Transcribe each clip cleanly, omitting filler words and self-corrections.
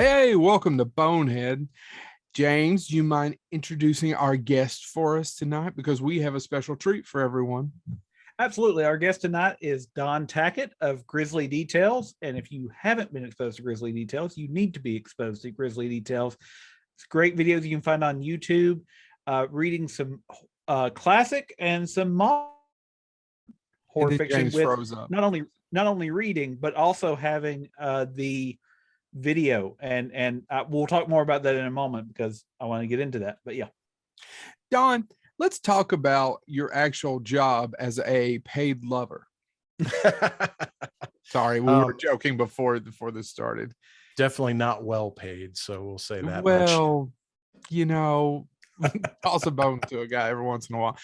Hey, welcome to Bonehead. James, do you mind introducing our guest for us tonight? Because we have a special treat for everyone. Absolutely. Our guest tonight is Don Tackett of Grizzly Details. And if you haven't been exposed to Grizzly Details, you need to be exposed to Grizzly Details. It's great videos you can find on YouTube, reading some classic and some modern horror fiction James with not only reading, but also having the video. And we'll talk more about that in a moment because I want to get into that. But yeah. Don, let's talk about your actual job as a paid lover. Sorry, we were joking before this started. Definitely not well paid, so we'll say that much. You know, toss a bone to a guy every once in a while.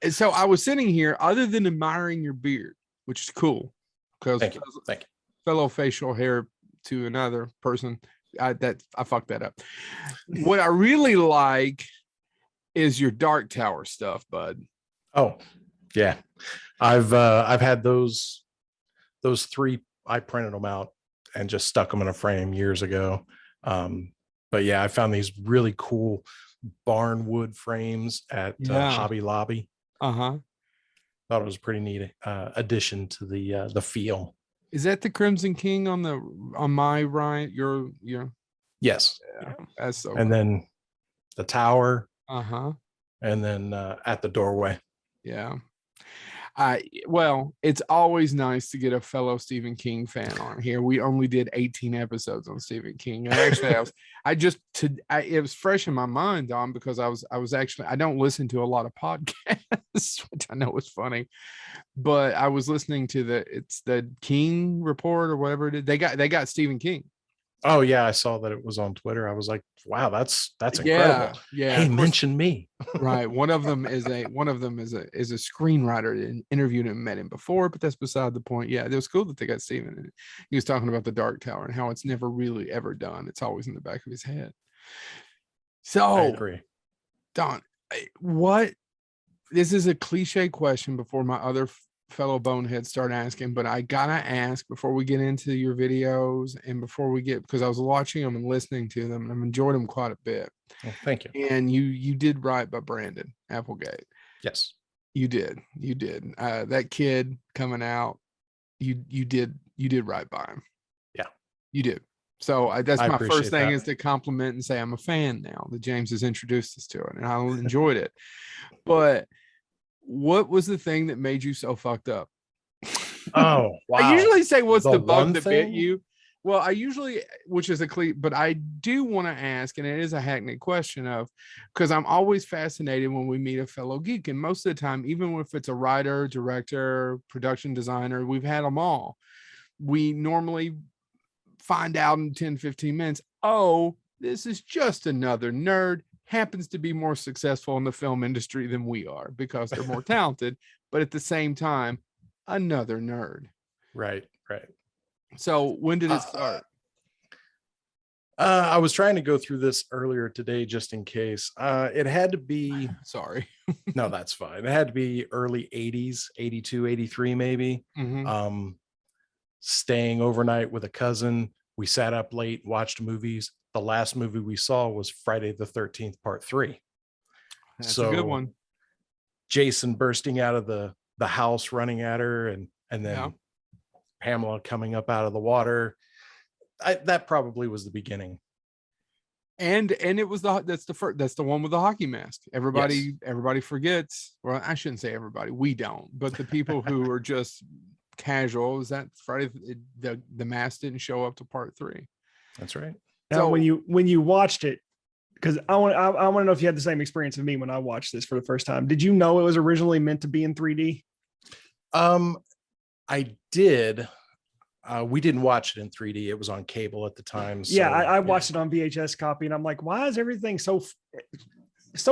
So I was sitting here, other than admiring your beard, which is cool, because Thank you. Fellow facial hair to another person, I fucked that up. What I really like is your Dark Tower stuff, bud. Oh, yeah. I've had those three. I printed them out and just stuck them in a frame years ago. But yeah, I found these really cool barn wood frames at Hobby Lobby. Thought it was a pretty neat addition to the feel. Is that the Crimson King on my right? Your Yes. Yeah, that's so. And then the tower. And then at the doorway. Yeah. Well, it's always nice to get a fellow Stephen King fan on here. We only did 18 episodes on Stephen King. And actually it was fresh in my mind, Don, because I don't listen to a lot of podcasts, which I know was funny, but I was listening to the King Report or whatever it is. They got Stephen King. Oh yeah, I saw that it was on Twitter. I was like, wow, that's incredible. Yeah. Hey, mention me. Right. One of them is a screenwriter and interviewed him and met him before, but that's beside the point. Yeah, it was cool that they got Steven in it. He was talking about the Dark Tower and how it's never really ever done. It's always in the back of his head. So I agree. Don, this is a cliche question before my other fellow boneheads start asking, but I gotta ask before we get into your videos and because I was watching them and listening to them and I've enjoyed them quite a bit. Well, thank you. And you did right by Brandon Applegate. Yes, you did. That kid coming out, you did right by him. Yeah, you did. So that's my first thing that. Is to compliment and say I'm a fan now that James has introduced us to it and I enjoyed it. But what was the thing that made you so fucked up? Oh, wow. I usually say, what's the bug that bit thing? you? Well, which is but I do want to ask, and it is a hackneyed question because I'm always fascinated when we meet a fellow geek. And most of the time, even if it's a writer, director, production designer, we've had them all. We normally find out in 10, 15 minutes, oh, this is just another nerd. Happens to be more successful in the film industry than we are because they're more talented, but at the same time, another nerd. Right. So when did it start? I was trying to go through this earlier today just in case. It had to be sorry. No, that's fine. It had to be early 80s, 82, 83 maybe. Staying overnight with a cousin. We sat up late, watched movies. The last movie we saw was Friday the 13th, Part 3. That's a good one. Jason bursting out of the house, running at her, and then Pamela coming up out of the water. That probably was the beginning. And it was that's the one with the hockey mask. Everybody forgets. Well, I shouldn't say everybody. We don't, but the people who are just casual. Is that Friday? The mask didn't show up to Part 3. That's right. Now, so when you watched it, because I want to know if you had the same experience as me when I watched this for the first time. Did you know it was originally meant to be in 3D? I did. We didn't watch it in 3D. It was on cable at the time. So, yeah, I watched it on VHS copy, and I'm like, why is everything so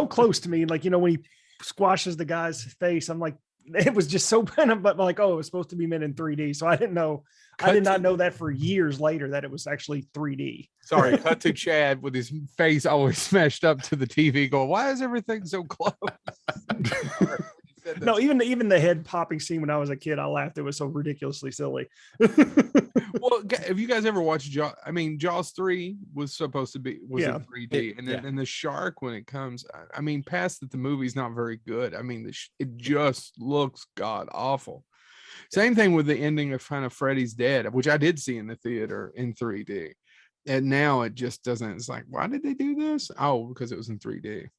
close to me? Like, when he squashes the guy's face, I'm like, it was just so but like, oh, it was supposed to be meant in 3D. So I didn't know. I did not know that for years later that it was actually 3D. Sorry, cut to Chad with his face always smashed up to the TV going, why is everything so close? No, even the head popping scene when I was a kid, I laughed. It was so ridiculously silly. Well, have you guys ever watched Jaws? I mean, Jaws 3 was supposed to be Yeah. in 3D, and then Yeah. and the shark when it comes. I mean, past that the movie's not very good. I mean, it just looks god awful. Same thing with the ending of kind of Freddy's Dead, which I did see in the theater in 3D, and now it just doesn't. It's like, why did they do this? Oh, because it was in 3D.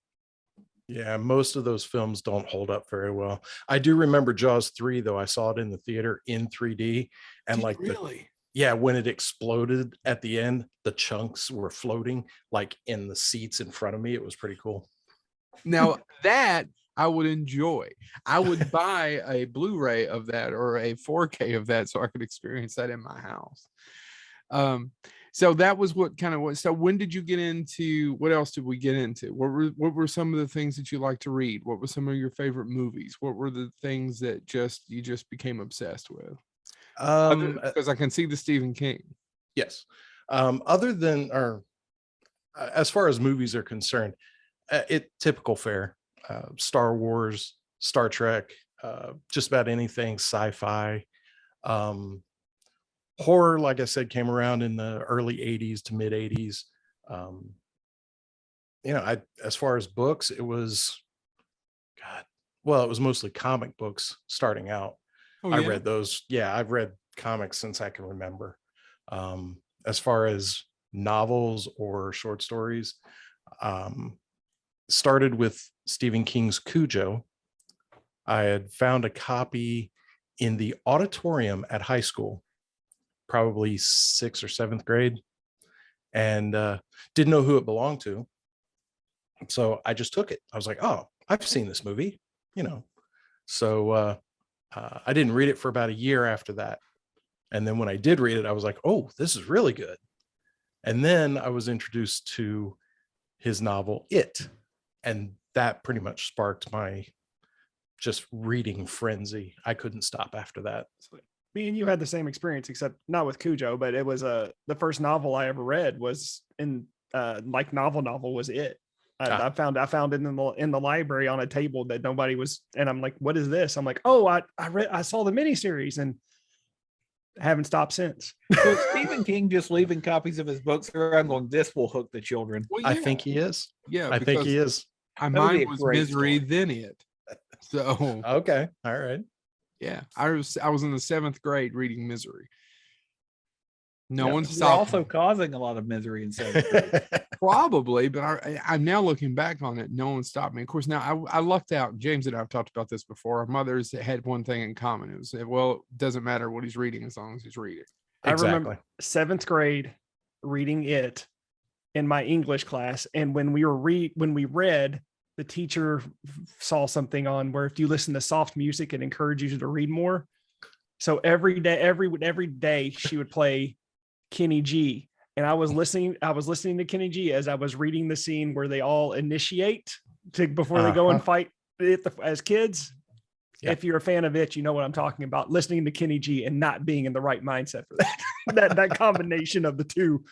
Yeah, most of those films don't hold up very well. I do remember Jaws 3, though. I saw it in the theater in 3D, and Did like you really? yeah, when it exploded at the end, the chunks were floating like in the seats in front of me. It was pretty cool. Now that I would enjoy. I would buy a Blu-ray of that or a 4K of that so I could experience that in my house. So that was what kind of was. So when did you get into, what else did we get into? What were some of the things that you like to read? What were some of your favorite movies? What were the things that you just became obsessed with? Because I can see the Stephen King. Yes. Other than, or as far as movies are concerned, typical fare. Star Wars, Star Trek, just about anything sci-fi. Horror, like I said, came around in the early 80s to mid 80s. As far as books, it was it was mostly comic books starting out. I read those. Yeah, I've read comics since I can remember. As far as novels or short stories, started with Stephen King's Cujo. I had found a copy in the auditorium at high school, probably 6th or 7th grade, and didn't know who it belonged to. So I just took it. I was like, oh, I've seen this movie, So I didn't read it for about a year after that. And then when I did read it, I was like, oh, this is really good. And then I was introduced to his novel, It. And that pretty much sparked my just reading frenzy. I couldn't stop after that. Me and you had the same experience, except not with Cujo, but it was the first novel I ever read was in novel was It. I found it in the library on a table that nobody was, and I'm like, what is this? I'm like, oh, I saw the miniseries and haven't stopped since. So Stephen King just leaving copies of his books around going, this will hook the children. Well, I think he is. Yeah, I think he is. Mine was Misery, then It. So okay, all right. Yeah, I was in the 7th grade reading Misery. No one You're stopped. also causing a lot of misery in 7th grade. Probably, but I'm now looking back on it. No one stopped me. Of course, now I lucked out. James and I have talked about this before. Our mothers had one thing in common. It was, it doesn't matter what he's reading as long as he's reading. Exactly. I remember 7th grade reading It in my English class, and when we read, the teacher saw something on where if you listen to soft music, it encourages you to read more. So every day she would play Kenny G, and I was listening to Kenny G as I was reading the scene where they all initiate before they go and fight as kids. Yeah. If you're a fan of It, you know what I'm talking about. Listening to Kenny G and not being in the right mindset for that that combination of the two.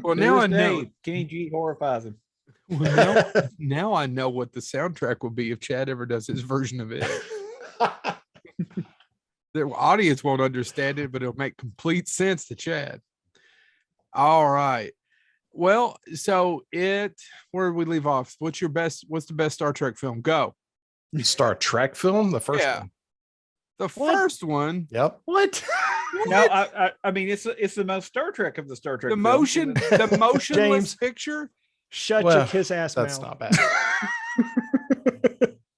Well, now I know Kenny G horrifies him. Well, now I know what the soundtrack will be if Chad ever does his version of it. The audience won't understand it, but it'll make complete sense to Chad. All right. Well, so where did we leave off? What's the best Star Trek film? Go. Star Trek film? The first one. The first one? Yep. What? No, I mean, it's the most Star Trek of the Star Trek. The motionless James, picture? Shut your kiss ass mouth. That's not bad.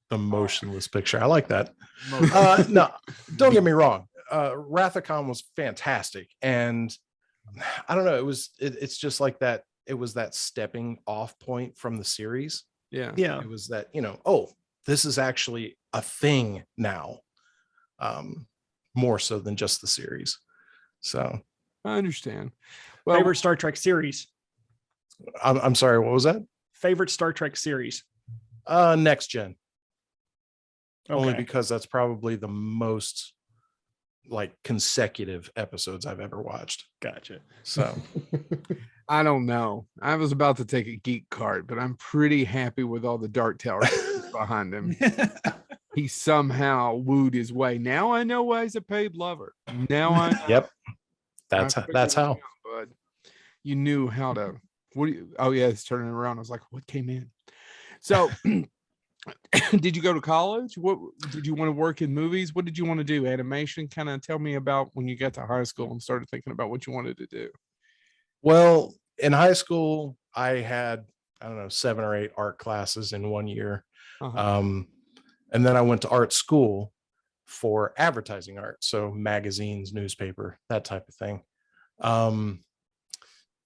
The motionless picture. I like that. No, don't get me wrong. Wrath of Khan was fantastic. And I don't know, it's just like that. It was that stepping off point from the series. Yeah. It was that, oh, this is actually a thing now. More so than just the series. So I understand. Well, favorite Star Trek series. I'm sorry, what was that? Favorite Star Trek series. Next Gen. Okay. Only because that's probably the most consecutive episodes I've ever watched. Gotcha. So I don't know. I was about to take a geek card, but I'm pretty happy with all the Dark Tower behind him. he somehow wooed his way. Now I know why he's a paid lover. Now I know. Yep. I That's figured that's it how. out, bud. You knew how to. What do you? Oh yeah, it's turning around. I was like, what came in? So, did you go to college? What did you want to work in movies? What did you want to do? Animation? Kind of tell me about when you got to high school and started thinking about what you wanted to do. Well, in high school, I had, I don't know, 7 or 8 art classes in one year. Uh-huh. And then I went to art school for advertising art. So magazines, newspaper, that type of thing.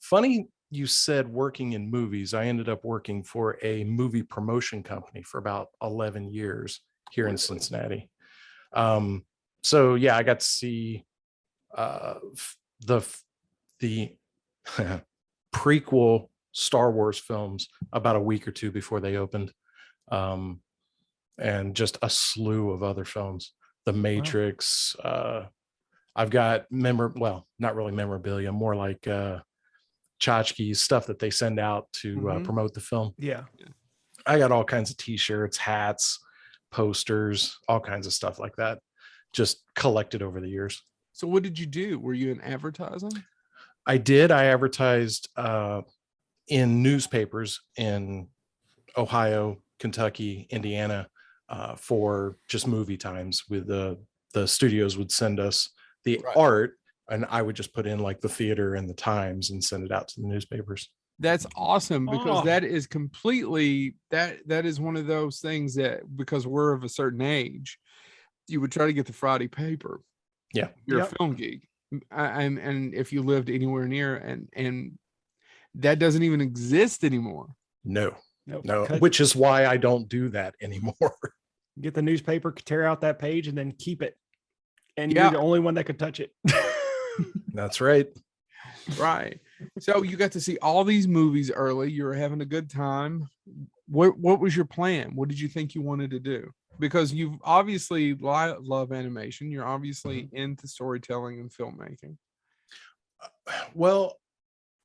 Funny you said working in movies. I ended up working for a movie promotion company for about 11 years here in Cincinnati. So yeah, I got to see the prequel Star Wars films about a week or two before they opened, and just a slew of other films. The Matrix. I've got not really memorabilia, more like tchotchkes, stuff that they send out to promote the film. Yeah. I got all kinds of t-shirts, hats, posters, all kinds of stuff like that, just collected over the years. So what did you do? Were you in advertising? I did. I advertised in newspapers in Ohio, Kentucky, Indiana, for just movie times. With the studios would send us the art, and I would just put in like the theater and the times and send it out to the newspapers. That's awesome, because that is completely that is one of those things that, because we're of a certain age, you would try to get the Friday paper. Yeah. You're a film geek. And if you lived anywhere near, and that doesn't even exist anymore. No, which is why I don't do that anymore. Get the newspaper, tear out that page, and then keep it. And you're the only one that could touch it. That's right. Right. So you got to see all these movies early. You were having a good time. What was your plan? What did you think you wanted to do? Because you've obviously love animation. You're obviously into storytelling and filmmaking. Well,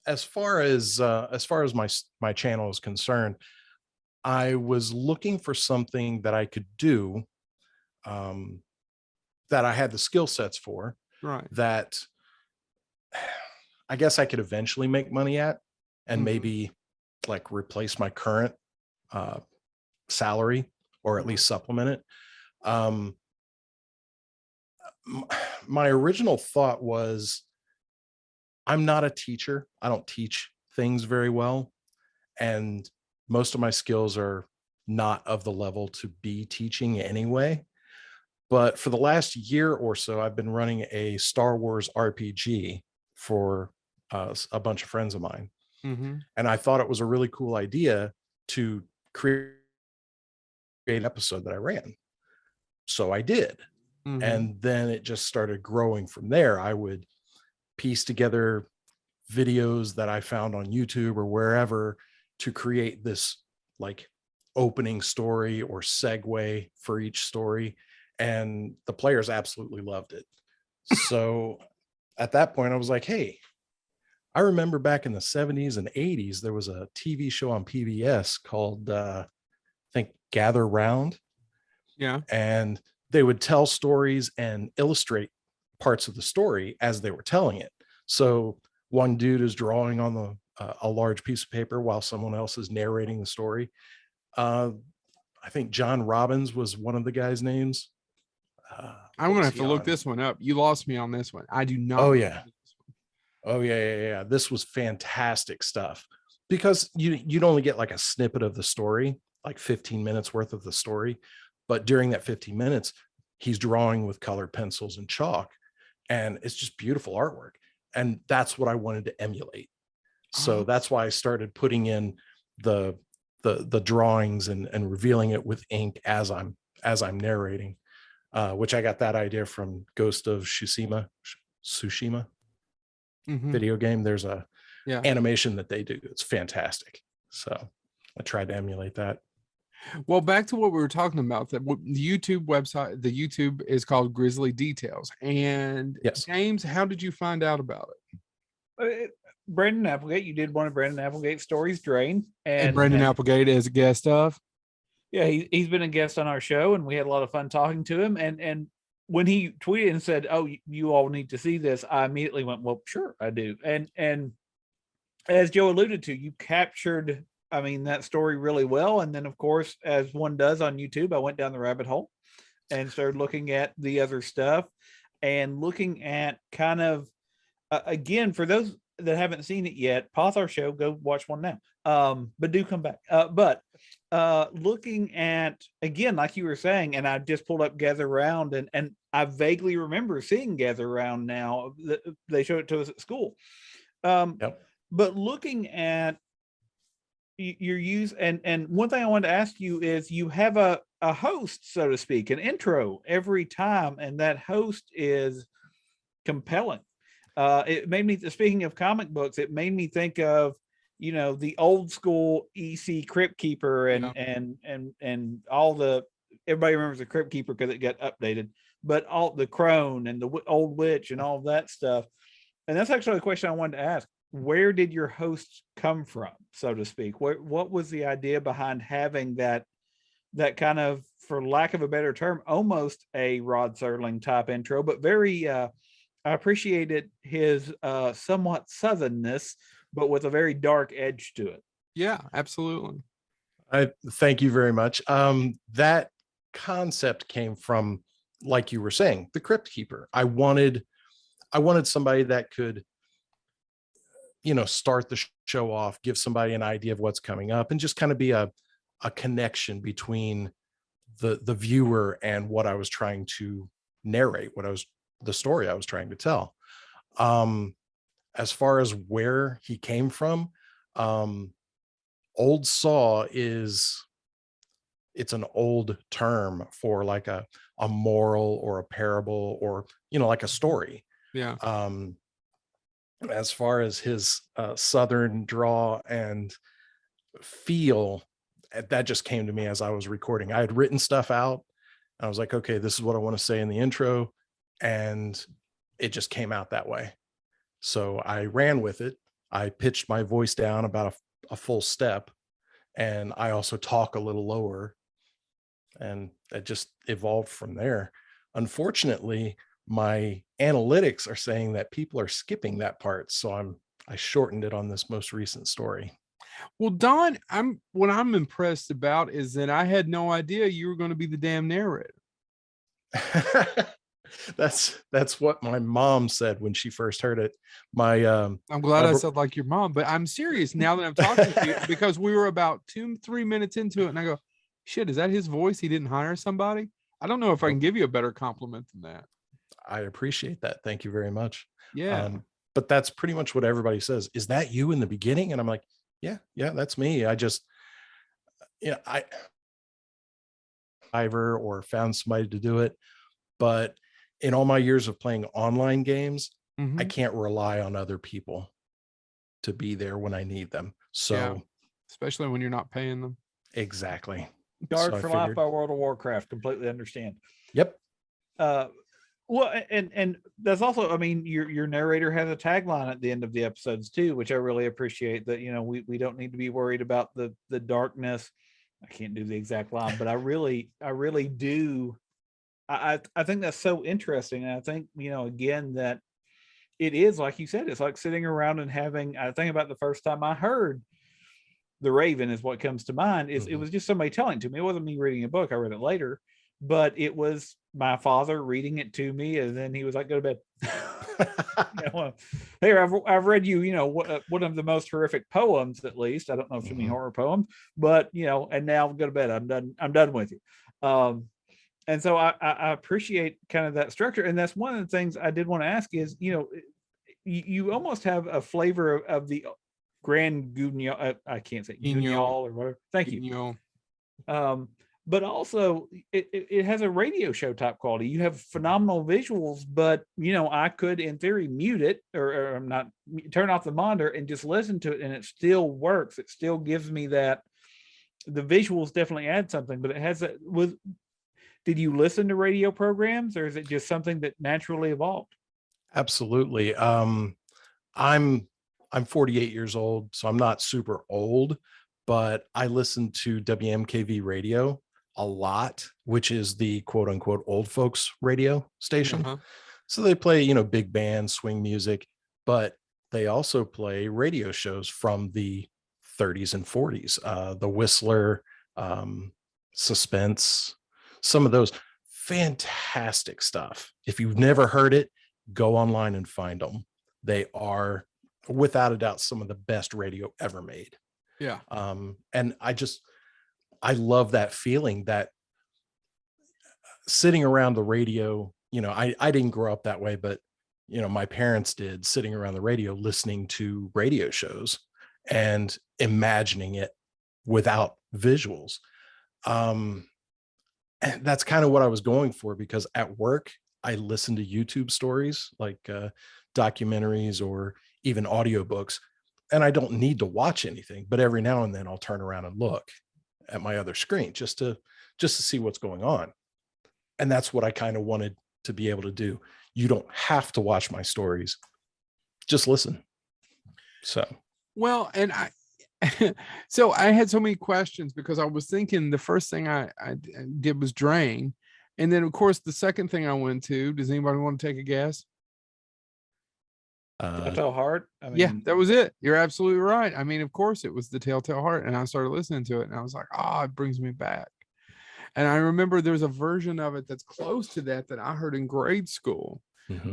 as far as my channel is concerned, I was looking for something that I could do, that I had the skill sets for, right? That I guess I could eventually make money at, and maybe like replace my current salary, or at least supplement it. My original thought was, I'm not a teacher. I don't teach things very well. And most of my skills are not of the level to be teaching anyway. But for the last year or so, I've been running a Star Wars RPG for a bunch of friends of mine. And I thought it was a really cool idea to create an episode that I ran. So I did. And then it just started growing from there. I would piece together videos that I found on YouTube or wherever to create this like opening story or segue for each story. And the players absolutely loved it. So at that point, I was like, hey, I remember back in the 70s and 80s, there was a TV show on PBS called, I think, Gather Round. Yeah. And they would tell stories and illustrate parts of the story as they were telling it. So one dude is drawing on a large piece of paper while someone else is narrating the story. I think John Robbins was one of the guys' names. I'm going to have to look this one up. You lost me on this one. I do not. Oh, yeah. Oh, yeah. This was fantastic stuff, because you'd only get like a snippet of the story, like 15 minutes worth of the story. But during that 15 minutes, he's drawing with colored pencils and chalk. And it's just beautiful artwork. And that's what I wanted to emulate. So that's why I started putting in the drawings and revealing it with ink as I'm narrating, which I got that idea from Ghost of Tsushima video game. There's a animation that they do. It's fantastic. So I tried to emulate that. Well, back to what we were talking about, that the YouTube website, the YouTube is called Grizzly Details. And yes, James, how did you find out about it? Brandon Applegate, you did one of Brandon Applegate's stories, Drain. And Brandon Applegate as a guest of? Yeah, he's been a guest on our show, and we had a lot of fun talking to him. And when he tweeted and said, "Oh, you all need to see this," I immediately went, "Well, sure, I do." And as Joe alluded to, you captured, I mean, that story really well. And then, of course, as one does on YouTube, I went down the rabbit hole and started looking at the other stuff and looking at kind of, again, for those that haven't seen it yet, pause our show, go watch one now. But do come back. But looking at, again, like you were saying, and I just pulled up Gather Round, and I vaguely remember seeing Gather Round now. They showed it to us at school. Yep. But looking at your use, and one thing I wanted to ask you is, you have a host, so to speak, an intro every time, and that host is compelling. It made me, speaking of comic books, it made me think of, you know, the old school EC Crypt Keeper and all the, everybody remembers the Crypt Keeper because it got updated, but all the Crone and the old witch and all that stuff. And that's actually a question I wanted to ask. Where did your hosts come from, so to speak? What was the idea behind having that kind of, for lack of a better term, almost a Rod Serling type intro, but very, I appreciated his somewhat southernness, but with a very dark edge to it. Yeah, absolutely. I thank you very much. That concept came from, like you were saying, the Crypt Keeper. I wanted somebody that could, you know, start the show off, give somebody an idea of what's coming up, and just kind of be a connection between the viewer and what I was trying to narrate, the story I was trying to tell. As far as where he came from, Old Saw it's an old term for like a moral or a parable, or, you know, like a story. Yeah. As far as his southern draw and feel, that just came to me as I was recording. I had written stuff out. I was like, okay, this is what I want to say in the intro, and it just came out that way. So I ran with it. I pitched my voice down about a full step, and I also talk a little lower, and it just evolved from there. Unfortunately, my analytics are saying that people are skipping that part, so I shortened it on this most recent story. Well, Don, what I'm impressed about is that I had no idea you were going to be the damn narrator. That's what my mom said when she first heard it. I'm glad I said like your mom, but I'm serious now that I'm talking to you, because we were about 2-3 minutes into it, and I go, shit, is that his voice? He didn't hire somebody? I don't know if I can give you a better compliment than that. I appreciate that. Thank you very much. Yeah. But that's pretty much what everybody says. Is that you in the beginning? And I'm like, yeah, that's me. I just, I or found somebody to do it. But in all my years of playing online games, I can't rely on other people to be there when I need them. So, yeah, especially when you're not paying them. Exactly. Guard for Life by World of Warcraft. Completely understand. Yep. Well, and that's also, I mean, your narrator has a tagline at the end of the episodes too, which I really appreciate. That, you know, we don't need to be worried about the darkness. I can't do the exact line, but I really do. I think that's so interesting. And I think, you know, again, that it is, like you said, it's like sitting around and having, I think about the first time I heard The Raven is what comes to mind. It was just somebody telling it to me. It wasn't me reading a book. I read it later, but it was my father reading it to me, and then he was like, "Go to bed." You know, here, I've read you, you know, one of the most horrific poems, at least. I don't know if you mean horror poems, but, you know, and now go to bed. I'm done with you. And so I appreciate kind of that structure, and that's one of the things I did want to ask is, you know, you almost have a flavor of the Grand Guignol. I can't say Guignol or whatever. Thank you. But also it has a radio show type quality. You have phenomenal visuals, but, you know, I could in theory mute it or not turn off the monitor and just listen to it, and it still works. It still gives me that. The visuals definitely add something, but it has that. Did you listen to radio programs, or is it just something that naturally evolved? Absolutely. I'm 48 years old, so I'm not super old, but I listened to WMKV radio a lot, which is the quote unquote old folks radio station. Uh-huh. So they play, you know, big band swing music, but they also play radio shows from the 30s and 40s, the Whistler, Suspense, some of those fantastic stuff. If you've never heard it, go online and find them. They are without a doubt some of the best radio ever made. Yeah. And I love that feeling that sitting around the radio, you know, I didn't grow up that way, but you know, my parents did, sitting around the radio, listening to radio shows and imagining it without visuals. And that's kind of what I was going for, because at work, I listen to YouTube stories like documentaries or even audiobooks, and I don't need to watch anything, but every now and then I'll turn around and look at my other screen just to see what's going on. And that's what I kind of wanted to be able to do. You don't have to watch my stories, just listen. So, well, and so I had so many questions because I was thinking the first thing I did was drain. And then of course, the second thing I went to, does anybody want to take a guess? Telltale Heart. I mean, Yeah, that was it. You're absolutely right. I mean, of course it was the Telltale Heart. And I started listening to it and I was like, oh, it brings me back. And I remember there's a version of it that's close to that I heard in grade school.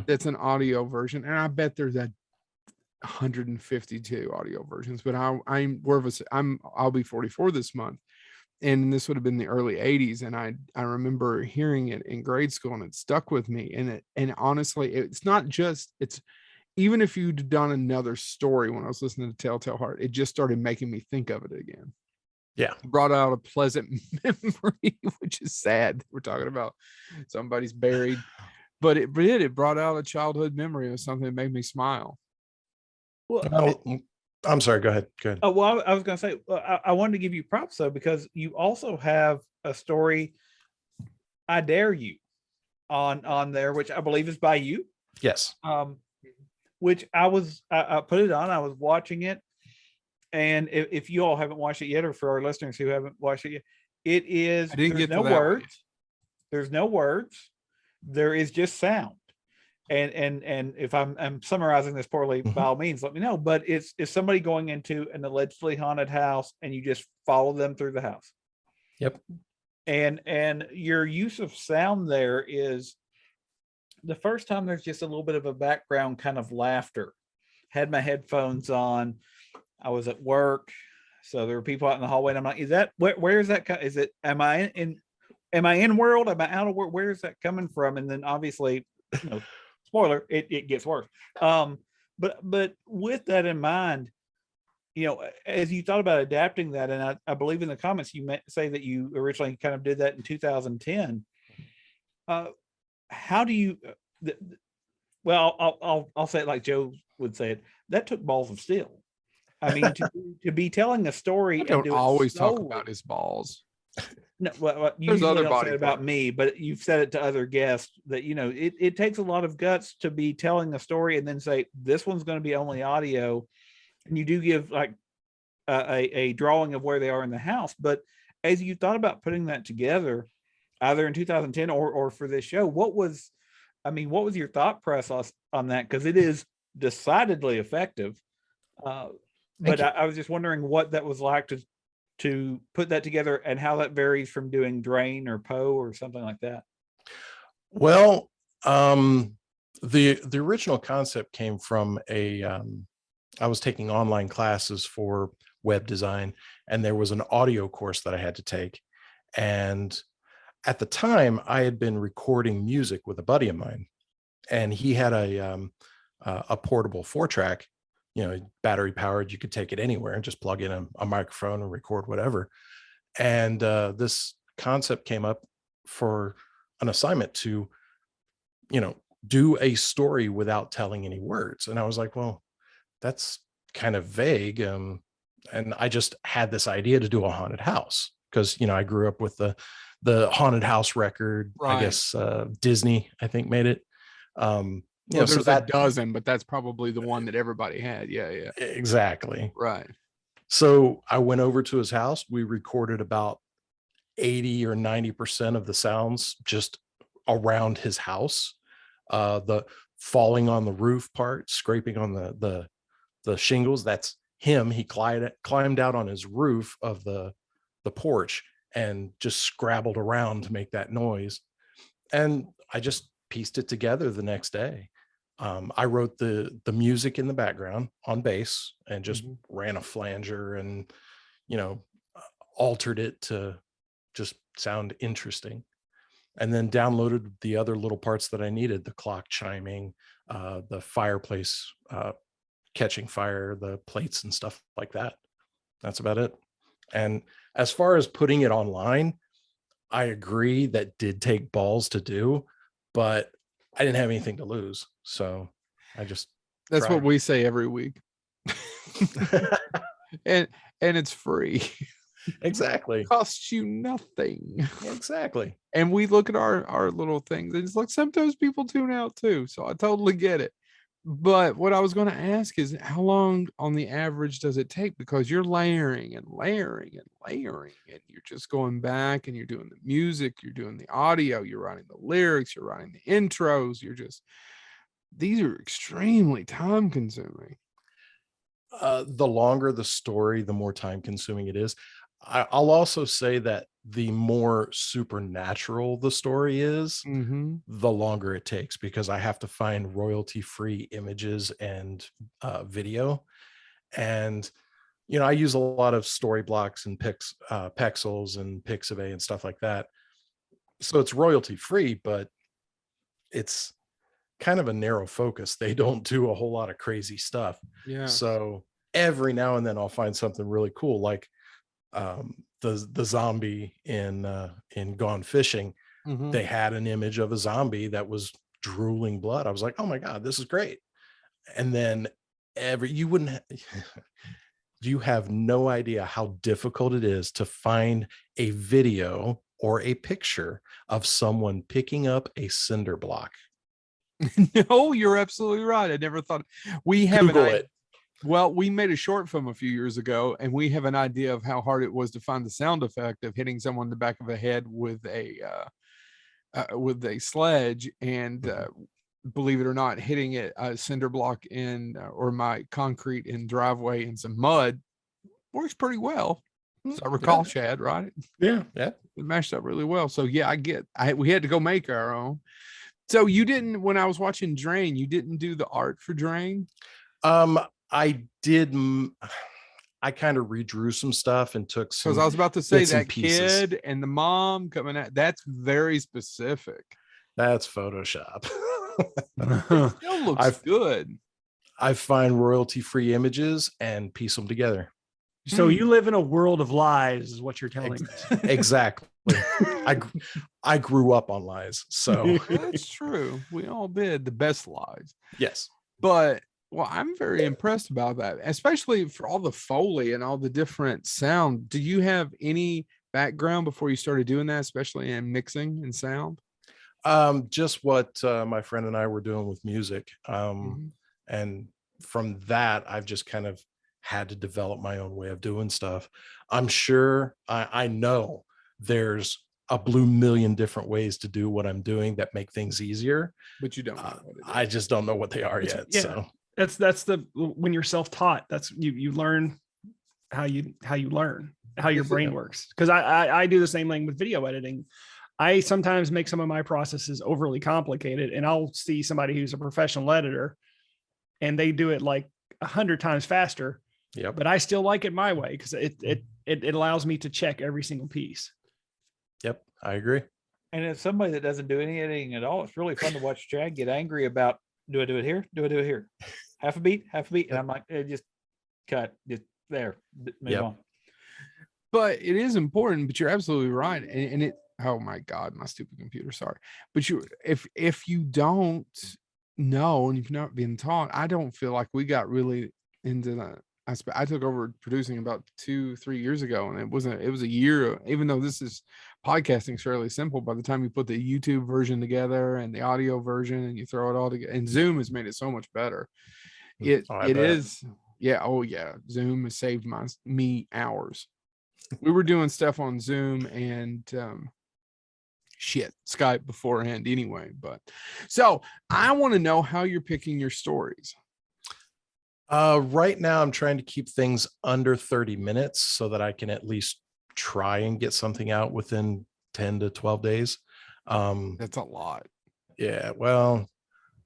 That's an audio version. And I bet there's 152 audio versions, but I'll be 44 this month. And this would have been the early 80s. And I remember hearing it in grade school and it stuck with me. And honestly, it's not just, even if you'd done another story when I was listening to Telltale Heart, it just started making me think of it again. Yeah. It brought out a pleasant memory, which is sad. We're talking about somebody's buried, but it brought out a childhood memory of something that made me smile. well, I'm sorry. Go ahead. oh, well, I was going to say, I wanted to give you props though, because you also have a story, I Dare You, on there, which I believe is by you. Yes. Which I put it on. I was watching it, and if you all haven't watched it yet, or for our listeners who haven't watched it yet, it is. I didn't get no to that one. words. There's no words. There is just sound. And if I'm summarizing this poorly, by all means, let me know. But it's somebody going into an allegedly haunted house, and you just follow them through the house. Yep. And your use of sound there is, the first time there's just a little bit of a background kind of laughter. Had my headphones on. I was at work, so there were people out in the hallway, and I'm like, "Is that where is that? Is it? Am I in world? Am I out of world? Where is that coming from?" And then obviously, you know, spoiler, it gets worse. But with that in mind, you know, as you thought about adapting that, and I believe in the comments you say that you originally kind of did that in 2010. How do you? Well, I'll say it like Joe would say it. That took balls of steel. I mean, to be telling a story. I don't and do always it talk slowly. about his balls. No, well, you There's usually other don't say body it about parts. me, but you've said it to other guests that, you know, it takes a lot of guts to be telling a story and then say this one's going to be only audio, and you do give like a drawing of where they are in the house. But as you thought about putting that together, either in 2010 or for this show, what was your thought process on that? Because it is decidedly effective. But I was just wondering what that was like to put that together, and how that varies from doing Drain or Poe or something like that. Well, the original concept came from I was taking online classes for web design, and there was an audio course that I had to take. And at the time I had been recording music with a buddy of mine, and he had a portable 4-track, you know, battery powered. You could take it anywhere and just plug in a microphone and record whatever. And this concept came up for an assignment to, you know, do a story without telling any words. And I was like, well, that's kind of vague. And I just had this idea to do a haunted house because, you know, I grew up with the haunted house record. Right. I guess Disney, I think, made it. You know, there's so a dozen, but that's probably the one that everybody had. Yeah. exactly. Right. So I went over to his house. We recorded about 80 or 90% of the sounds just around his house. The falling on the roof part, scraping on the shingles, that's him. He climbed out on his roof of the porch and just scrabbled around to make that noise. And I just pieced it together the next day. I wrote the music in the background on bass and just ran a flanger and, you know, altered it to just sound interesting. And then downloaded the other little parts that I needed, the clock chiming, the fireplace catching fire, the plates and stuff like that. That's about it. And as far as putting it online, I agree that did take balls to do, but I didn't have anything to lose. So I just That's tried. what we say every week. and it's free. Exactly. It costs you nothing. Exactly. And we look at our little things, and it's like sometimes people tune out too. So I totally get it. But what I was going to ask is, how long on the average does it take? Because you're layering and layering and layering, and you're just going back and you're doing the music, you're doing the audio, you're writing the lyrics, you're writing the intros. These are extremely time consuming. The longer the story, the more time consuming it is. I'll also say that the more supernatural the story is, the longer it takes, because I have to find royalty-free images and video. And, you know, I use a lot of story blocks and Pexels and Pixabay and stuff like that. So it's royalty-free, but it's kind of a narrow focus. They don't do a whole lot of crazy stuff. Yeah. So every now and then I'll find something really cool, like the zombie in Gone Fishing. They had an image of a zombie that was drooling blood. I was like, oh my God, this is great. And then you have no idea how difficult it is to find a video or a picture of someone picking up a cinder block. No, you're absolutely right. I never thought. We have Google it. Well, we made a short film a few years ago, and we have an idea of how hard it was to find the sound effect of hitting someone in the back of the head with a sledge, and believe it or not, hitting a cinder block in or my concrete in driveway in some mud works pretty well. So I recall, Chad, right? Yeah. It mashed up really well. So yeah, we had to go make our own. So you didn't, when I was watching Drain, you didn't do the art for Drain? I did. I kind of redrew some stuff and took some. Because I was about to say bits and that pieces. kid and the mom coming out, that's very specific. That's Photoshop. It still looks good. I find royalty-free images and piece them together. So you live in a world of lies, is what you're telling me. Exactly. I grew up on lies, so That's true. We all did, the best lies. yes. But well, I'm very impressed about that, especially for all the Foley and all the different sound. Do you have any background before you started doing that, especially in mixing and sound? Just what my friend and I were doing with music. And from that, I've just kind of had to develop my own way of doing stuff. I'm sure I know there's a blue million different ways to do what I'm doing that make things easier, But you don't know what it is. I just don't know what they are yet. Yeah. So That's the when you're self-taught, that's you learn how you learn how your brain works. Because I do the same thing with video editing. I sometimes make some of my processes overly complicated, and I'll see somebody who's a professional editor and they do it like 100 times faster. Yep. But I still like it my way because it allows me to check every single piece. Yep, I agree. And as somebody that doesn't do any editing at all, it's really fun to watch Chad get angry about, do I do it here? Do I do it here? Half a beat. And I'm like, just cut, just there, move on. But it is important, but you're absolutely right. And it, oh my God, my stupid computer, sorry. But if you don't know, and you've not been taught, I don't feel like we got really into that. I took over producing about 2-3 years ago, and it was a year, even though this is podcasting is fairly simple. By the time you put the YouTube version together and the audio version and you throw it all together, and Zoom has made it so much better. It is. Yeah. Oh yeah. Zoom has saved me hours. We were doing stuff on Zoom and Skype beforehand anyway. But so I want to know how you're picking your stories. Right now I'm trying to keep things under 30 minutes so that I can at least try and get something out within 10 to 12 days. That's a lot. Yeah, well,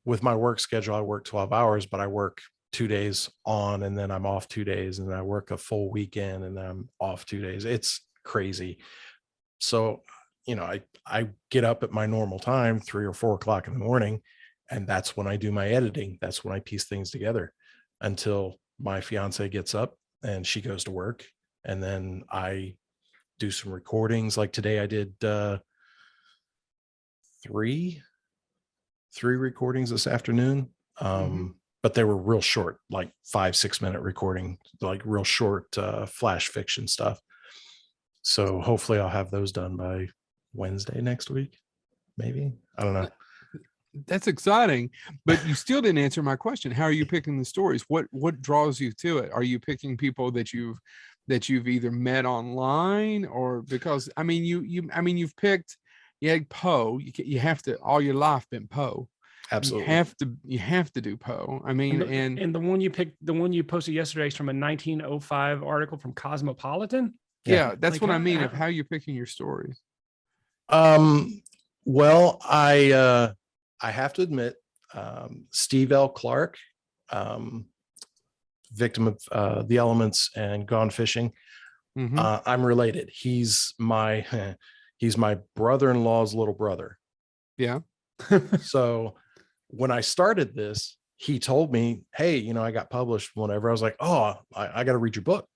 with my work schedule, I work 12 hours, but I work 2 days on and then I'm off 2 days, and then I work a full weekend and then I'm off 2 days. It's crazy. So, I get up at my normal time, 3 or 4 o'clock in the morning, and that's when I do my editing. That's when I piece things together until my fiance gets up and she goes to work. And then I do some recordings. Like today I did three recordings this afternoon. But they were real short, like 5-6 minute recording, like real short flash fiction stuff. So hopefully I'll have those done by Wednesday next week. Maybe. I don't know. That's exciting, but you still didn't answer my question. How are you picking the stories? What draws you to it? Are you picking people that you've either met online, or because you've picked, you had Poe. You have to, all your life been Poe. Absolutely. You have to do Poe. I mean, and the one you picked, the one you posted yesterday, is from a 1905 article from Cosmopolitan. Yeah, that's Like, what I mean of how you're picking your stories. Well, I have to admit, Steve L. Clark, victim of the elements and gone fishing. I'm related. He's my brother-in-law's little brother. Yeah. So when I started this, he told me, hey, I got published, whatever. I was like, oh, I got to read your book.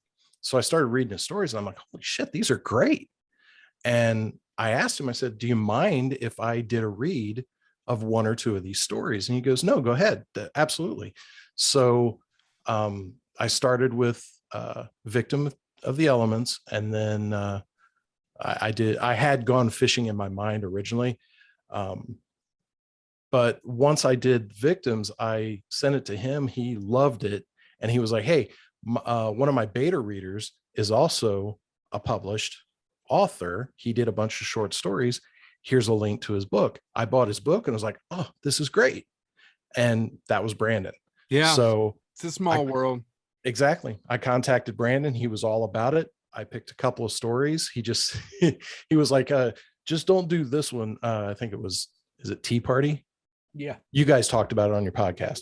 So I started reading his stories and I'm like, holy shit, these are great. And I asked him, I said, do you mind if I did a read of one or two of these stories? And he goes, no, go ahead. Absolutely. So I started with Victim of the Elements. And then I had gone fishing in my mind originally. But once I did Victims, I sent it to him. He loved it. And he was like, hey, one of my beta readers is also a published author. He did a bunch of short stories. Here's a link to his book. I bought his book and was like, oh, this is great. And that was Brandon. Yeah. So it's a small world. Exactly. I contacted Brandon. He was all about it. I picked a couple of stories. He just, he was like, just don't do this one. I think it was, is it Tea Party? Yeah. You guys talked about it on your podcast.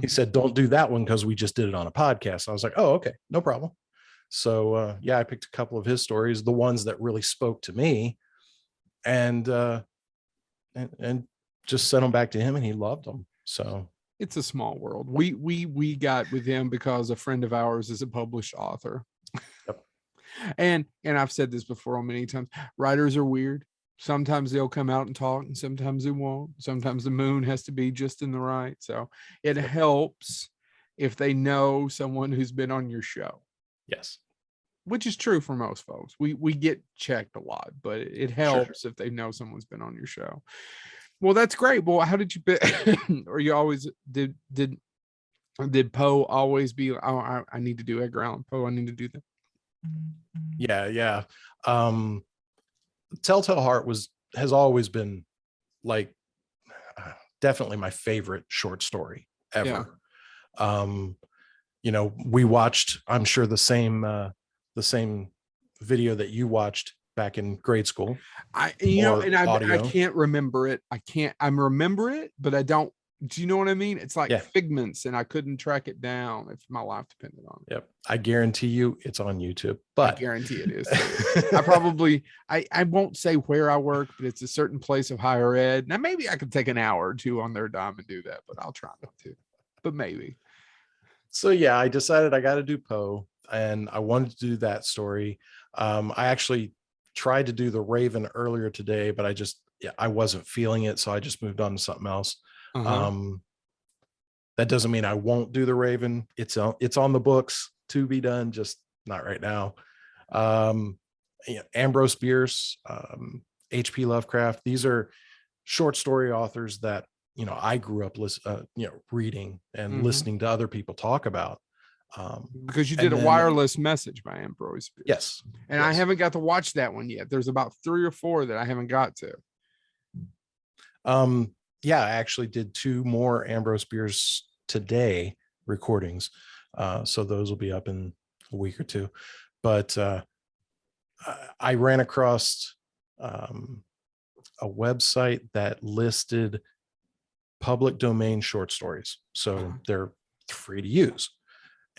He said, don't do that one because we just did it on a podcast. I was like, oh, okay, no problem. So yeah, I picked a couple of his stories, the ones that really spoke to me, and just sent them back to him, and he loved them. So it's a small world. We got with him because a friend of ours is a published author. Yep. And I've said this before many times. Writers are weird. Sometimes they'll come out and talk, and sometimes they won't. Sometimes the moon has to be just in the right. So it helps if they know someone who's been on your show. Yes. Which is true for most folks. We get checked a lot, but it helps if they know someone's been on your show. Well, that's great. Well, how did you pick? Or you always did Poe always be, oh, I need to do Edgar Allan Poe, I need to do that? Yeah. Telltale Heart has always been like definitely my favorite short story ever. Yeah. We watched, I'm sure, the same video that you watched back in grade school. I can't remember it. I remember it, but I don't. Do you know what I mean? It's like figments, and I couldn't track it down if my life depended on it. Yep. I guarantee you it's on YouTube, but I guarantee it is. I won't say where I work, but it's a certain place of higher ed. Now, maybe I could take an hour or two on their dime and do that, but I'll try not to, but maybe. So yeah, I decided I got to do Poe, and I wanted to do that story. I actually tried to do the Raven earlier today, but I wasn't feeling it. So I just moved on to something else. That doesn't mean I won't do the Raven. It's on the books to be done, just not right now. Ambrose Bierce, H.P. Lovecraft. These are short story authors that, I grew up reading and listening to other people talk about. Because you and did a then- wireless message by Ambrose Bierce. Yes. And I yes. haven't got to watch that one yet. There's about 3 or 4 that I haven't got to. Yeah, I actually did 2 more Ambrose Bierce today recordings. So those will be up in a week or 2. But I ran across a website that listed public domain short stories. So they're free to use.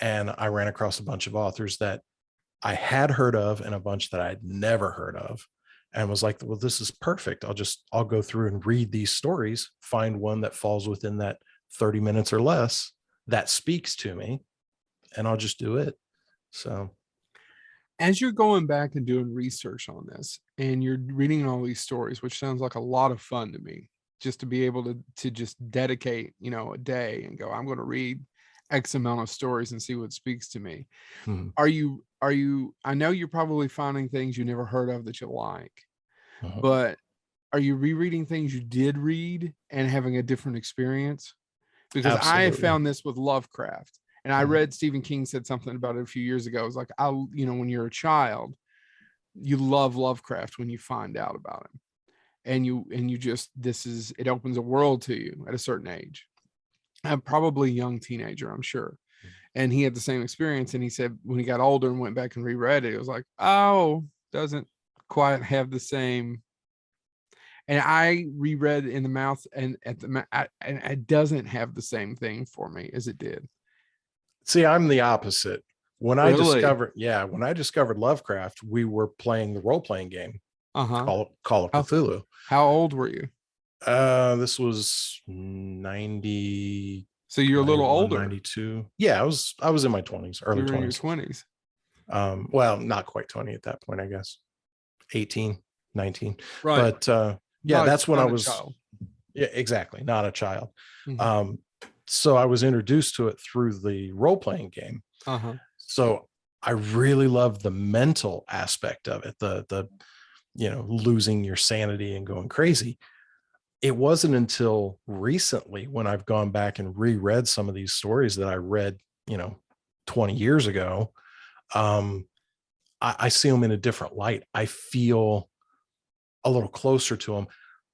And I ran across a bunch of authors that I had heard of and a bunch that I'd never heard of, and was like, well, this is perfect. I'll go through and read these stories, find one that falls within that 30 minutes or less that speaks to me, and I'll just do it. So As you're going back and doing research on this and you're reading all these stories, which sounds like a lot of fun to me, just to be able to just dedicate, a day and go, I'm going to read X amount of stories and see what speaks to me. Are you, I know you're probably finding things you never heard of that you like, but are you rereading things you did read and having a different experience? Because I have found this with Lovecraft. And I read Stephen King said something about it a few years ago. It was like, when you're a child, you love Lovecraft when you find out about him. And you just, it opens a world to you at a certain age. I'm probably a young teenager, I'm sure. And he had the same experience. And he said when he got older and went back and reread it, it was like, oh, doesn't quite have the same. And I reread In the Mouth, and and it doesn't have the same thing for me as it did. See, I'm the opposite. When I Really? discovered Lovecraft, we were playing the role-playing game Call of Cthulhu. How old were you? This was 90. So you're a little older. 92. Yeah, I was in my 20s, early You were in your 20s. 20s. Well, not quite 20 at that point, I guess. 18, 19. Right. But yeah, that's when I was yeah, exactly, not a child. So I was introduced to it through the role-playing game. So I really loved the mental aspect of it, the losing your sanity and going crazy. It wasn't until recently when I've gone back and reread some of these stories that I read, 20 years ago. I see them in a different light. I feel a little closer to them,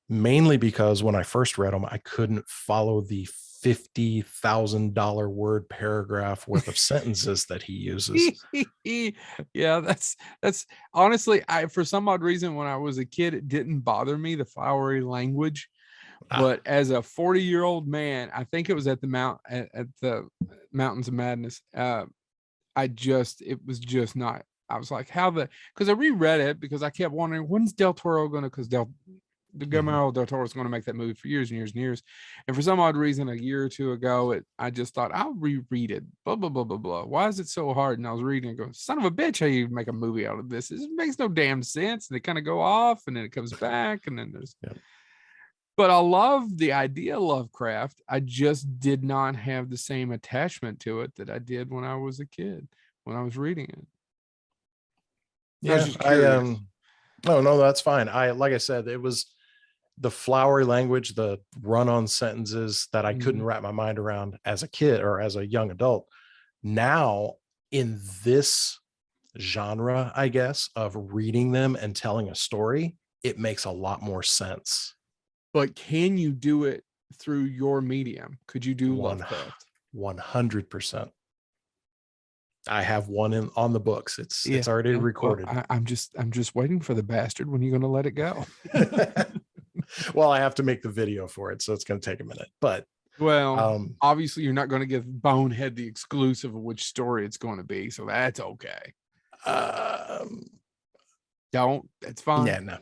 mainly because when I first read them, I couldn't follow the $50,000 word paragraph worth of sentences that he uses. Yeah, that's honestly, for some odd reason, when I was a kid, it didn't bother me, the flowery language. But as a 40-year-old man, I think it was at the Mountains of Madness. It was just not. I was like, because I reread it because I kept wondering, when's Del Toro going to, because Guillermo del Toro is going to make that movie for years and years and years. And for some odd reason, a year or two ago, I just thought, I'll reread it. Blah, blah, blah, blah, blah. Why is it so hard? And I was reading and going, son of a bitch, how you make a movie out of this? It makes no damn sense. And they kind of go off and then it comes back. And then there's, but I love the idea of Lovecraft. I just did not have the same attachment to it that I did when I was a kid, when I was reading it. Yeah, no, that's fine. Like I said, it was the flowery language, the run-on sentences that I couldn't wrap my mind around as a kid or as a young adult. Now, in this genre, I guess, of reading them and telling a story, it makes a lot more sense. But can you do it through your medium? Could you do Lovecraft? 100%. I have one on the books. It's already recorded. Well, I'm just waiting for the bastard. When are you going to let it go? Well, I have to make the video for it, so it's going to take a minute. But obviously, you're not going to give Bonehead the exclusive of which story it's going to be, so that's okay. Don't. That's fine. Yeah, no.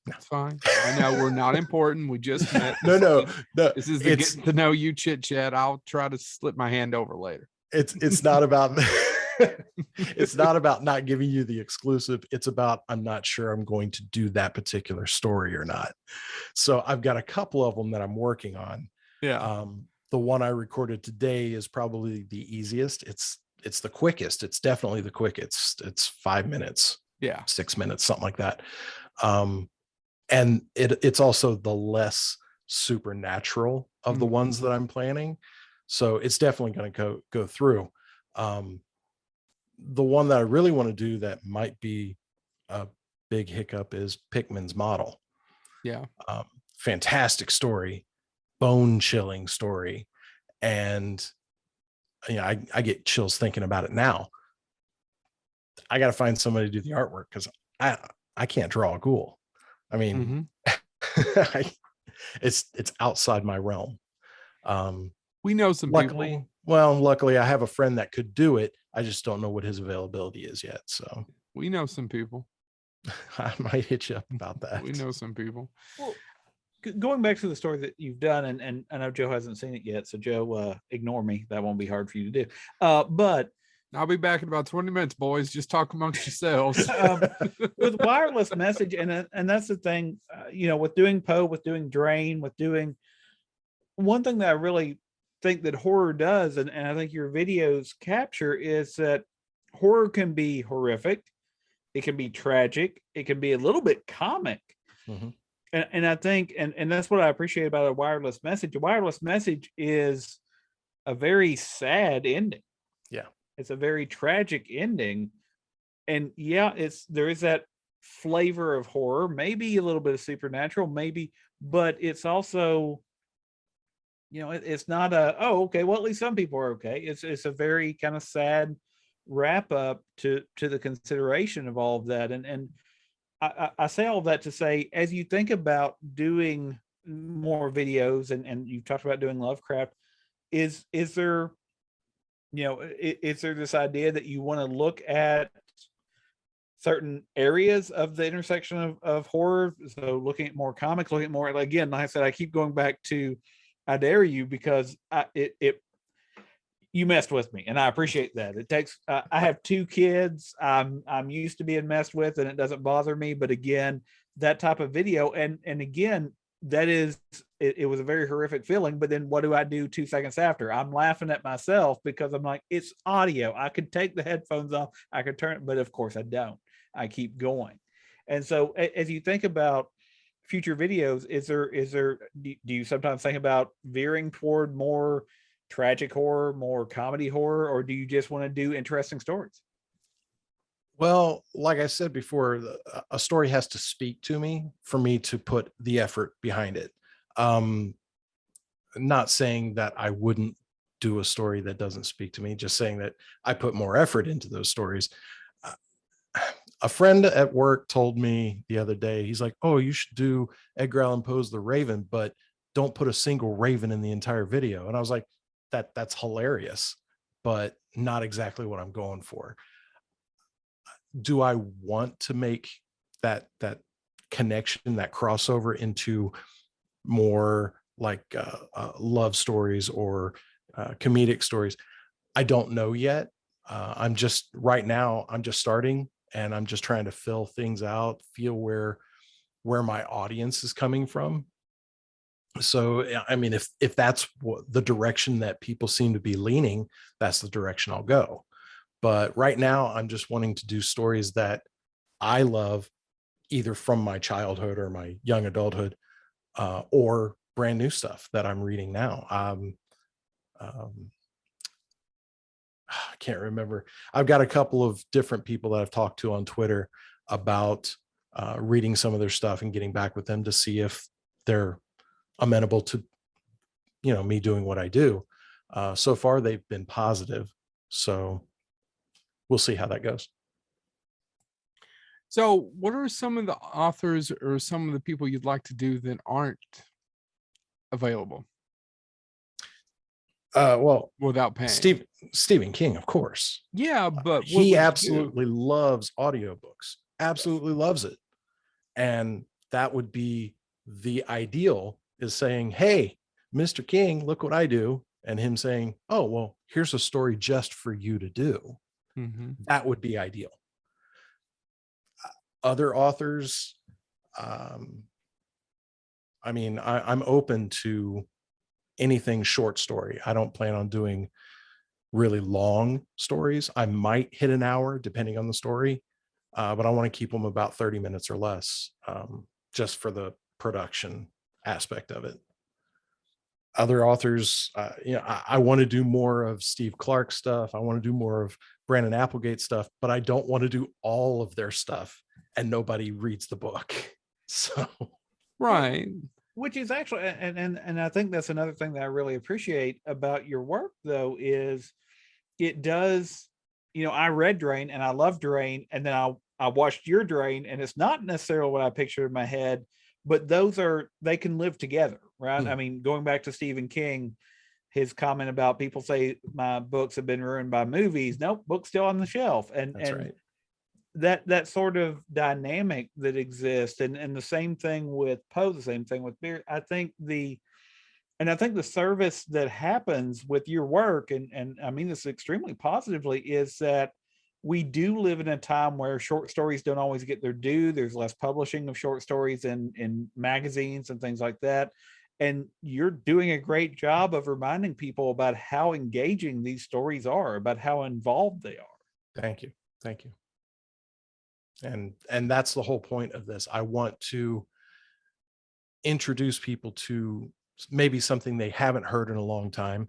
It's fine. I know we're not important. We just met. No. This is the getting to know you chit chat. I'll try to slip my hand over later. It's not about. It's not about not giving you the exclusive. It's about, I'm not sure I'm going to do that particular story or not. So I've got a couple of them that I'm working on. Yeah. The one I recorded today is probably the easiest. It's the quickest. It's definitely the quickest. It's 5 minutes. Yeah. 6 minutes, something like that. And it's also the less supernatural of the ones that I'm planning. So it's definitely going to go through. The one that I really want to do that might be a big hiccup is Pickman's Model. Yeah. Fantastic story, bone chilling story. And I get chills thinking about it now. I got to find somebody to do the artwork because I can't draw a ghoul. I mean, it's outside my realm. We know some luckily, people. Luckily I have a friend that could do it. I just don't know what his availability is yet. So we know some people. I might hit you up about that. We know some people. Well, going back to the story that you've done, and I know Joe hasn't seen it yet, so Joe, ignore me. That won't be hard for you to do. But I'll be back in about 20 minutes, boys. Just talk amongst yourselves. With wireless message, and that's the thing, with doing Poe, with doing Drain, with doing one thing that I really think that horror does, and I think your videos capture, is that horror can be horrific, it can be tragic, it can be a little bit comic. Mm-hmm. And I think, and that's what I appreciate about a wireless message. A wireless message is a very sad ending. Yeah. It's a very tragic ending. And yeah, there is that flavor of horror, maybe a little bit of supernatural, maybe, but it's also, it's not okay, well, at least some people are okay. It's a very kind of sad wrap up to the consideration of all of that. And I say all of that to say, as you think about doing more videos, and you've talked about doing Lovecraft, is there, is there this idea that you want to look at certain areas of the intersection of horror? So looking at more comics, looking at more, again, like I said, I keep going back to I Dare You because you messed with me, and I appreciate that. It takes, I have 2 kids. I'm used to being messed with, and it doesn't bother me. But again, that type of video, and again, that is, it was a very horrific feeling. But then what do I do 2 seconds after? I'm laughing at myself because I'm like, it's audio. I could take the headphones off, I could turn it, but of course I don't. I keep going. And so as you think about future videos, do you sometimes think about veering toward more tragic horror, more comedy horror, or do you just want to do interesting stories? Well, like I said before, a story has to speak to me for me to put the effort behind it. Not saying that I wouldn't do a story that doesn't speak to me, just saying that I put more effort into those stories. A friend at work told me the other day, he's like, oh, you should do Edgar Allan Poe's The Raven, but don't put a single raven in the entire video. And I was like, that's hilarious, but not exactly what I'm going for. Do I want to make that connection, that crossover into more like love stories or comedic stories? I don't know yet. I'm just starting, and I'm just trying to fill things out, feel where my audience is coming from. So, I mean, if that's what the direction that people seem to be leaning, that's the direction I'll go. But right now, I'm just wanting to do stories that I love, either from my childhood or my young adulthood, or brand new stuff that I'm reading now. I can't remember. I've got a couple of different people that I've talked to on Twitter about reading some of their stuff and getting back with them to see if they're amenable to, me doing what I do. So far, they've been positive. So we'll see how that goes. So what are some of the authors or some of the people you'd like to do that aren't available? Well, without paying? Stephen King, of course. Yeah, but he absolutely loves audiobooks. Absolutely loves it. And that would be the ideal, is saying, hey, Mr. King, look what I do. And him saying, oh, well, here's a story just for you to do. Mm-hmm. That would be ideal. Other authors, I mean, I'm open to anything short story. I don't plan on doing really long stories. I might hit an hour depending on the story, but I want to keep them about 30 minutes or less, just for the production aspect of it. other authors, I want to do more of Steve Clark stuff. I want to do more of Brandon Applegate stuff, but I don't want to do all of their stuff and nobody reads the book. So, Right. Which is actually, and I think that's another thing that I really appreciate about your work, though, is it does, I read Drain and I love Drain, and then I watched your Drain, and it's not necessarily what I pictured in my head, but they can live together, right? Mm. I mean, going back to Stephen King, his comment about people say my books have been ruined by movies. Nope, book's still on the shelf. that's And right. that sort of dynamic that exists, and the same thing with Poe, the same thing with Beer. I think the service that happens with your work, and I mean this extremely positively, is that we do live in a time where short stories don't always get their due. There's less publishing of short stories in magazines and things like that. And you're doing a great job of reminding people about how engaging these stories are, about how involved they are. Thank you. Thank you. And that's the whole point of this. I want to introduce people to maybe something they haven't heard in a long time,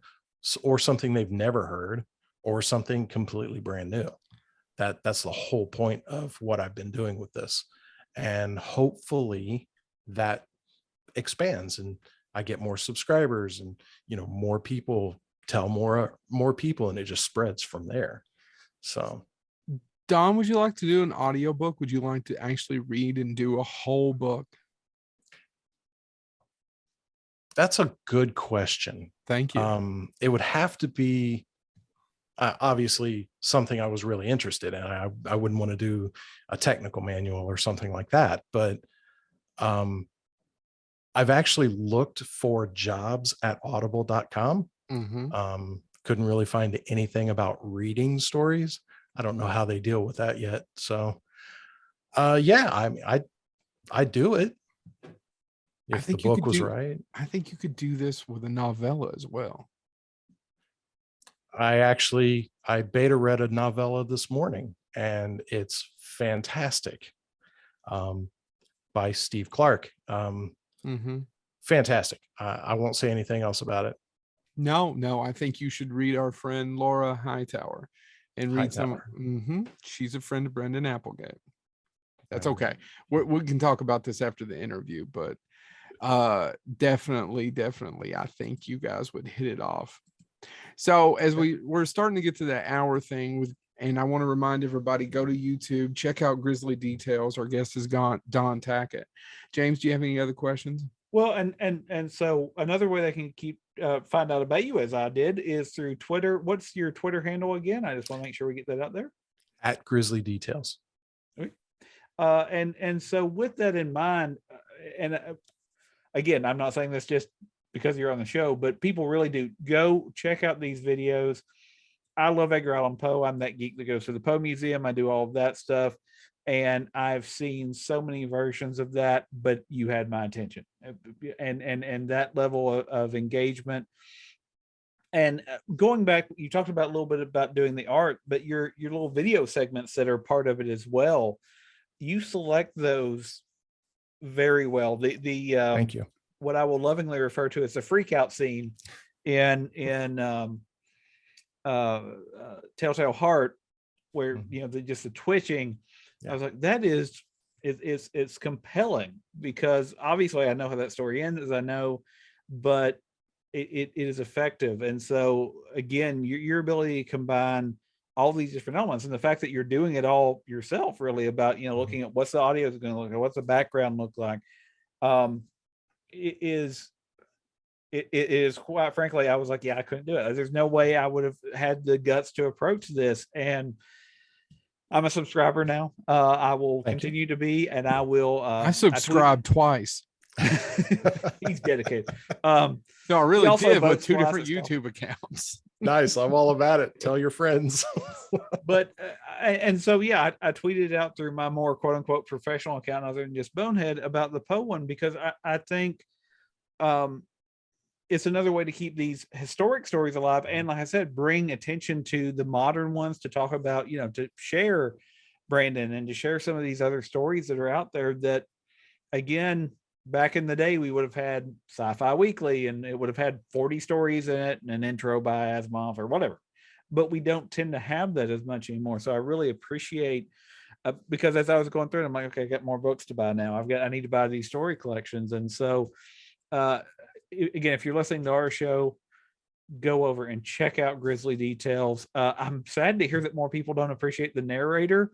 or something they've never heard, or something completely brand new. That's the whole point of what I've been doing with this. And hopefully that expands and I get more subscribers, and more people tell more people, and it just spreads from there. So, Don, would you like to do an audiobook? Would you like to actually read and do a whole book? that's a good question. Thank you. It would have to be obviously something I was really interested in. I wouldn't want to do a technical manual or something like that, but I've actually looked for jobs at audible.com. Couldn't really find anything about reading stories. I don't know how they deal with that yet. So yeah, I mean, I'd do it if the book was right. I think you could do this with a novella as well. I beta read a novella this morning, and it's fantastic, by Steve Clark. Fantastic. I won't say anything else about it. No, I think you should read our friend Laura Hightower and read some. She's a friend of Brendan Applegate. That's okay. We can talk about this after the interview, but definitely, I think you guys would hit it off. So as we're starting to get to that hour thing and I want to remind everybody, go to YouTube, check out Grizzly Details. Our guest is Don Tackett. James, do you have any other questions? Well, and so another way they can find out about you, as I did, is through Twitter. What's your Twitter handle again? I just want to make sure we get that out there. At Grizzly Details. And so with that in mind, and again, I'm not saying this just because you're on the show, but people really do go check out these videos. I love Edgar Allan Poe. I'm that geek that goes to the Poe Museum. I do all of that stuff. And I've seen so many versions of that, but you had my attention, and that level of engagement. And going back, you talked about a little bit about doing the art, but your little video segments that are part of it as well, you select those very well. Thank you. What I will lovingly refer to as the freak out scene in Telltale Heart, where just the twitching. I was like, that is it's compelling, because obviously I know how that story ends, as I know, but it is effective. And so again, your ability to combine all these different elements, and the fact that you're doing it all yourself, really, about looking at what's the audio is going to look like, what's the background look like, it is quite frankly, I was like, yeah, I couldn't do it. There's no way I would have had the guts to approach this. And I'm a subscriber now. I will continue to be, and I will. I subscribed twice. He's dedicated. No, I really did, with two different YouTube accounts. Nice. I'm all about it. Tell your friends. But and so yeah, I tweeted out through my more quote unquote professional account, other than just Bonehead, about the Poe one, because I think it's another way to keep these historic stories alive, and like I said, bring attention to the modern ones, to talk about, to share Brandon, and to share some of these other stories that are out there that, again, back in the day, we would have had Sci-Fi Weekly, and it would have had 40 stories in it and an intro by Asimov or whatever. But we don't tend to have that as much anymore. So I really appreciate, because as I was going through it, I'm like, okay, I got more books to buy now. I need to buy these story collections. And so, again, if you're listening to our show, go over and check out Grizzly Details. I'm sad to hear that more people don't appreciate the narrator.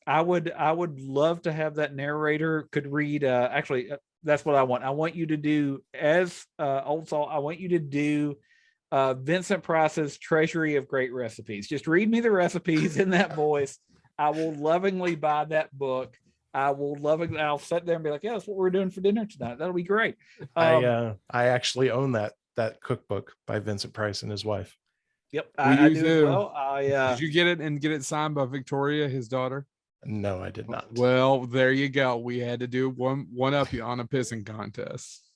I would love to have that narrator could read. Actually, that's what I want. I want you to do as Old Salt. I want you to do Vincent Price's Treasury of Great Recipes. Just read me the recipes in that voice. I will lovingly buy that book. I'll sit there and be like, yeah, that's what we're doing for dinner tonight. That'll be great. I actually own that cookbook by Vincent Price and his wife. Yep, I do do. as well. Did you get it signed by Victoria, his daughter? No, I did not. Well, there you go. We had to do one up you on a pissing contest.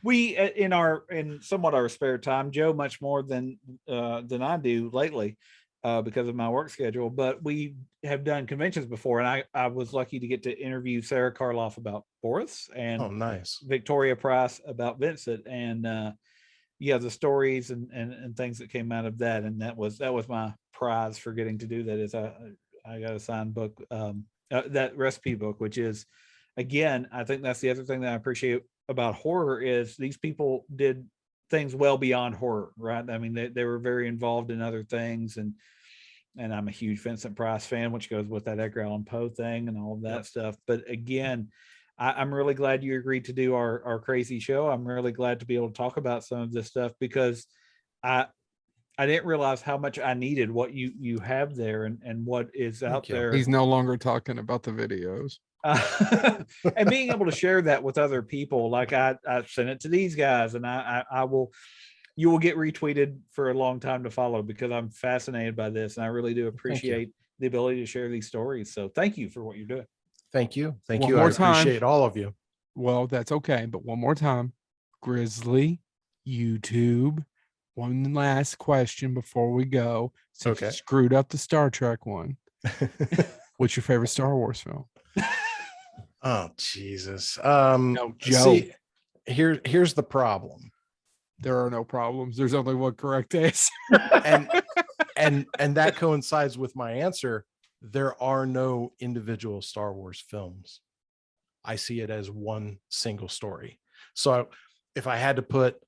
We in somewhat our spare time, Joe much more than I do lately because of my work schedule, but we have done conventions before, and I was lucky to get to interview Sarah Karloff about Boris and nice. Victoria Price about Vincent, and the stories and things that came out of that, and that was my prize for getting to do that. Is I got a signed book, that recipe book, which is, again, I think that's the other thing that I appreciate about horror is these people did things well beyond horror, right? I mean, they were very involved in other things, and I'm a huge Vincent Price fan, which goes with that Edgar Allan Poe thing and all of that stuff. But again, I'm really glad you agreed to do our crazy show. I'm really glad to be able to talk about some of this stuff, because I didn't realize how much I needed what you have there and what is out there. He's no longer talking about the videos. And being able to share that with other people, like I sent it to these guys, and you will get retweeted for a long time to follow, because I'm fascinated by this, and I really do appreciate the ability to share these stories. So thank you for what you're doing. Thank you. One I more time. appreciate all of you. Well, that's okay, but one more time, Grizzly YouTube. One last question before we go. Since you screwed up the Star Trek one. What's your favorite Star Wars film? Oh, Jesus. No, Joe. See, here's the problem. There are no problems. There's only one correct answer. and that coincides with my answer. There are no individual Star Wars films. I see it as one single story. So if I had to put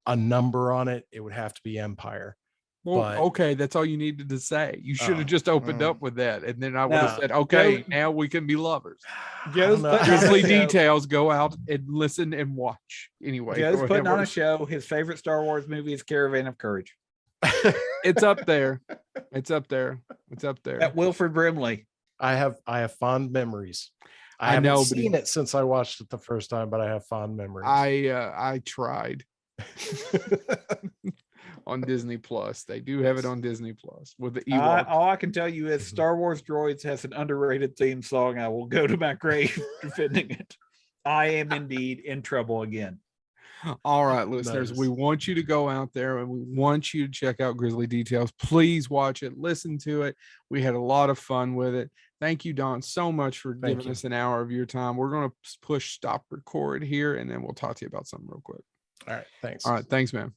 a number on it, it would have to be Empire. Well, okay, that's all you needed to say. You should have just opened up with that, and then I would have said, okay, now we can be lovers. Grizzly Details, go out and listen and watch. Anyway, Joe's putting on a show. His favorite Star Wars movie is Caravan of Courage. It's up there. It's up there. It's up there. At Wilford Brimley. I have fond memories. I haven't seen it since I watched it the first time, but I have fond memories. I tried. On Disney Plus. They do have it on Disney Plus with the Ewok. All I can tell you is Star Wars Droids has an underrated theme song. I will go to my grave defending it. I am indeed in trouble again. All right, listeners, Nice. we want you to go out there and we want you to check out Grizzly Details. Please watch it, listen to it. We had a lot of fun with it. Thank you, Don, so much for giving us an hour of your time. We're going to push stop record here, and then we'll talk to you about something real quick. All right, thanks. All right, thanks, man.